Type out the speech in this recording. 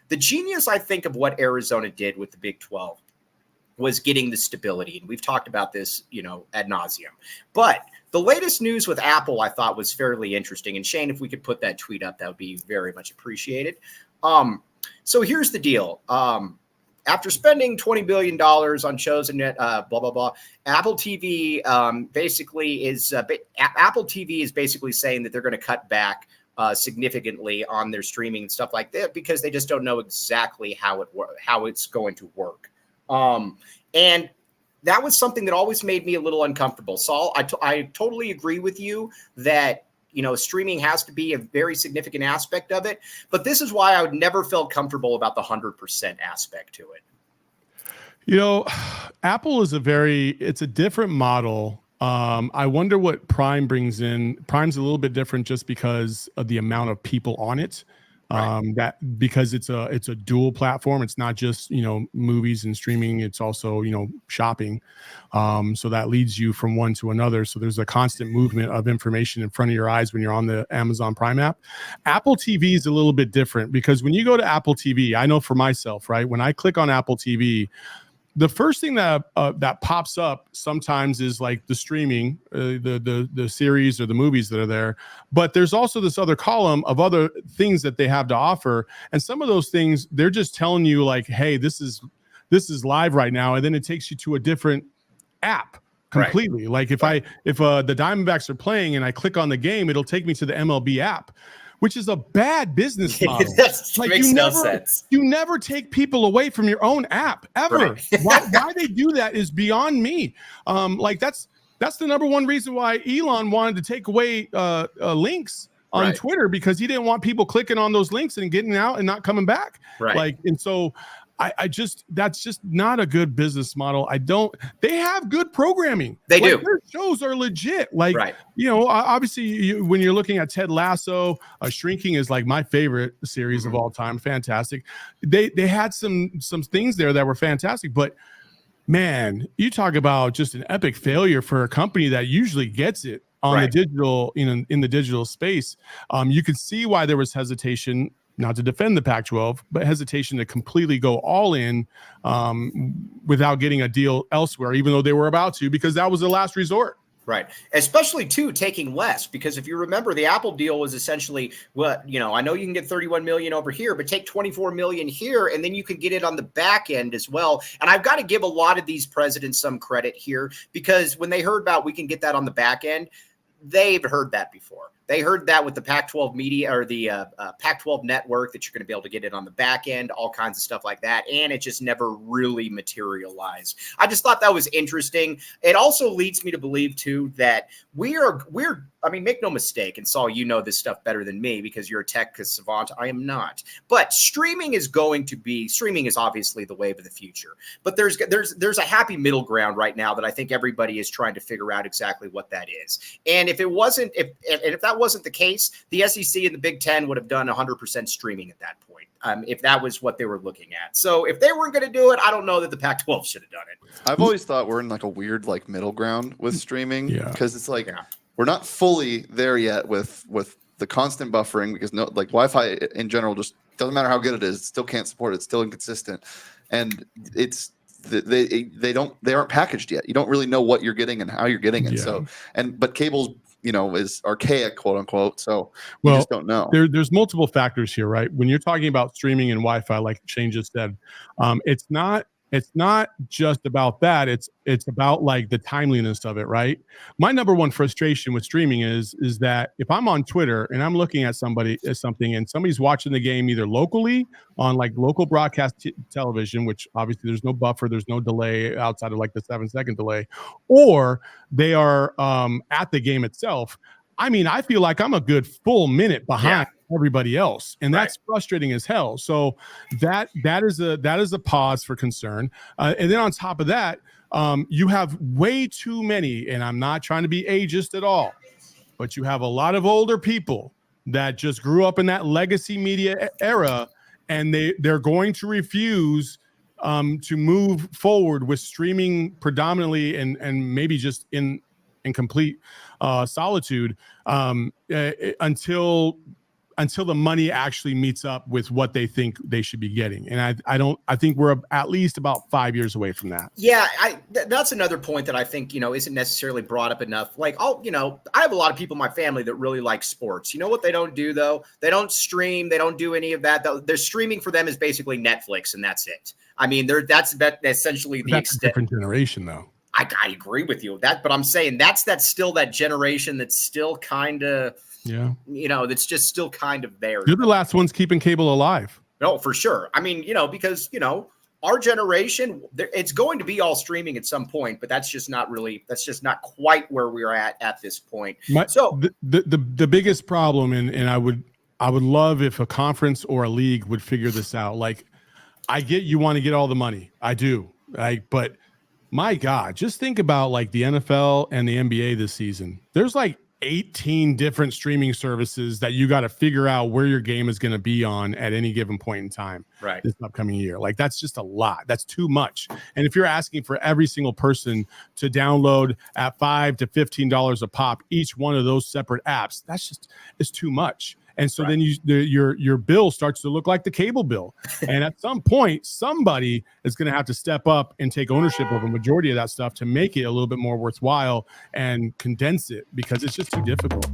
The genius, I think, of what Arizona did with the Big 12 was getting the stability. And we've talked about this, ad nauseum. But the latest news with Apple, I thought, was fairly interesting. And Shane, if we could put that tweet up, that would be very much appreciated. So here's the deal. After spending $20 billion on shows and blah, blah, blah, Apple TV Apple TV is basically saying that they're going to cut back significantly on their streaming and stuff like that because they just don't know exactly how it's going to work. And that was something that always made me a little uncomfortable. Saul, I totally agree with you that streaming has to be a very significant aspect of it. But this is why I would never felt comfortable about the 100% aspect to it. Apple is it's a different model. I wonder what Prime brings in. Prime's a little bit different just because of the amount of people on it. Because it's a dual platform. It's not just, movies and streaming. It's also, shopping. So that leads you from one to another. So there's a constant movement of information in front of your eyes when you're on the Amazon Prime app. Apple TV is a little bit different because when you go to Apple TV, I know for myself, right? When I click on Apple TV, the first thing that pops up sometimes is like the streaming, the series or the movies that are there. But there's also this other column of other things that they have to offer, and some of those things they're just telling you like, "Hey, this is live right now," and then it takes you to a different app completely. Right. Like if the Diamondbacks are playing and I click on the game, it'll take me to the MLB app, which is a bad business model. That makes no sense. You never take people away from your own app ever. Right. Why they do that is beyond me. That's the number one reason why Elon wanted to take away links on Twitter, because he didn't want people clicking on those links and getting out and not coming back. Right. And so that's just not a good business model. They have good programming. They do. Their shows are legit. Obviously when you're looking at Ted Lasso, Shrinking is like my favorite series of all time. Fantastic. They had some things there that were fantastic, but man, you talk about just an epic failure for a company that usually gets it on the digital, in the digital space. You can see why there was hesitation, not to defend the Pac-12, but hesitation to completely go all in without getting a deal elsewhere, even though they were about to, because that was the last resort. Right. Especially, too, taking less, because if you remember, the Apple deal was essentially, I know you can get 31 million over here, but take 24 million here, and then you can get it on the back end as well. And I've got to give a lot of these presidents some credit here, because when they heard about we can get that on the back end, they've heard that before. They heard that with the Pac-12 media or the Pac-12 network, that you're going to be able to get it on the back end, all kinds of stuff like that. And it just never really materialized. I just thought that was interesting. It also leads me to believe, too, that make no mistake. And Saul, you know this stuff better than me because you're a tech savant. I am not. But streaming is obviously the wave of the future. But there's a happy middle ground right now that I think everybody is trying to figure out exactly what that is. And if that wasn't the case, the SEC and the Big Ten would have done 100% streaming at that point, if that was what they were looking at. So if they weren't going to do it, I don't know that the Pac-12 should have done it. I've always thought we're in like a weird middle ground with streaming, because it's we're not fully there yet with the constant buffering, because Wi-Fi in general just doesn't matter how good it is, it still can't support it, it's still inconsistent, and it's they aren't packaged yet. You don't really know what you're getting and how you're getting it. So but cables is archaic, quote unquote. So you just don't know. There's multiple factors here, right? When you're talking about streaming and Wi-Fi, like Shane just said, it's not just about that. It's about like the timeliness of it, right? My number one frustration with streaming is that if I'm on Twitter and I'm looking at something and somebody's watching the game either locally on like local broadcast television, which obviously there's no buffer, there's no delay outside of like the 7-second delay, or they are at the game itself. I mean, I feel like I'm a good full minute behind everybody else, and that's frustrating as hell. So that is a pause for concern. And then on top of that, you have way too many, and I'm not trying to be ageist at all, but you have a lot of older people that just grew up in that legacy media era, and they're going to refuse to move forward with streaming predominantly and maybe just in complete solitude until until the money actually meets up with what they think they should be getting. And I think we're at least about 5 years away from that. Yeah, that's another point that I think, isn't necessarily brought up enough. Like, I have a lot of people in my family that really like sports. You know what they don't do, though? They don't stream. They don't do any of that. Their streaming for them is basically Netflix, and that's it. I mean, that's essentially the That's extent. A different generation, though. I agree with you with that, but I'm saying that's still that generation that's still kind of, that's just still kind of there. You're the last ones keeping cable alive. No, for sure. I mean, because, our generation, it's going to be all streaming at some point, but that's just not quite where we're at this point. So the biggest problem, and I would love if a conference or a league would figure this out. Like, I get you want to get all the money. I do. But my God, just think about like the NFL and the NBA this season. There's like 18 different streaming services that you got to figure out where your game is going to be on at any given point in time this upcoming year. Like, that's just a lot. That's too much. And if you're asking for every single person to download at $5 to $15 a pop, each one of those separate apps, it's too much. And so then your bill starts to look like the cable bill. And at some point, somebody is going to have to step up and take ownership of a majority of that stuff to make it a little bit more worthwhile and condense it, because it's just too difficult.